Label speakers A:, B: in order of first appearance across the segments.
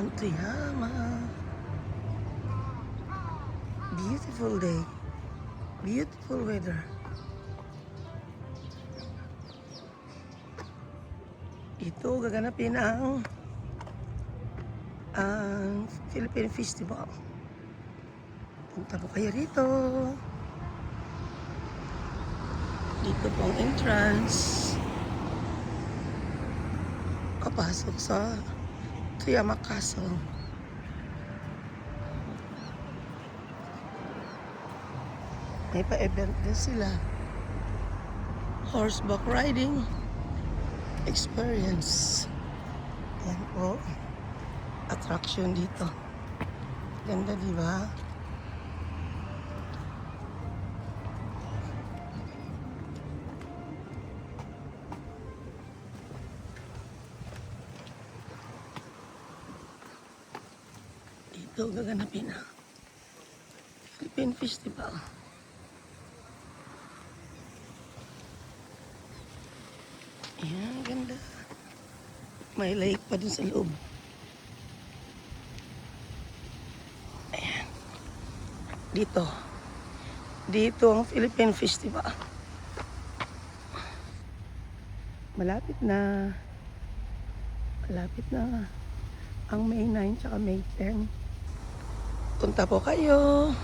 A: Antiyama. Beautiful day. Beautiful weather. Ito gaganapin ang Philippine Festival. Punta po kayo rito. Dito po ang entrance. Kapasok sa Tuyama Castle. May pa-event din sila. Horseback riding experience. Yan po. Attraction dito. Ganda, di ba? Dito gaganapin ang Philippine Festival. Ayan, ganda. May lake pa dun sa loob. Ayan. Dito. Dito ang Philippine Festival. Malapit na. Malapit na. Ang May 9 tsaka May 10. Punta po kayo.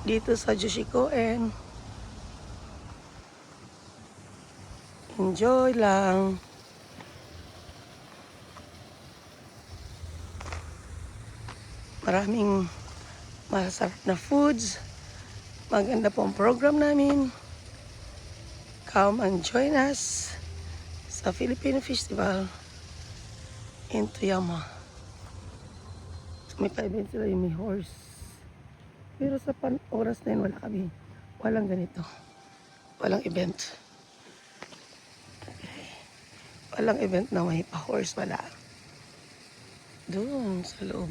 A: Dito sa Jushikoen. Enjoy lang. Maraming masarap na foods. Maganda po ang program namin. Come and join us sa Philippine Festival in Tuyama. So, may pa-event sila yung may horse. Pero sa oras na yun, wala kami. Walang ganito. Walang event. Walang event na may pa-horse, wala. Doon sa loob.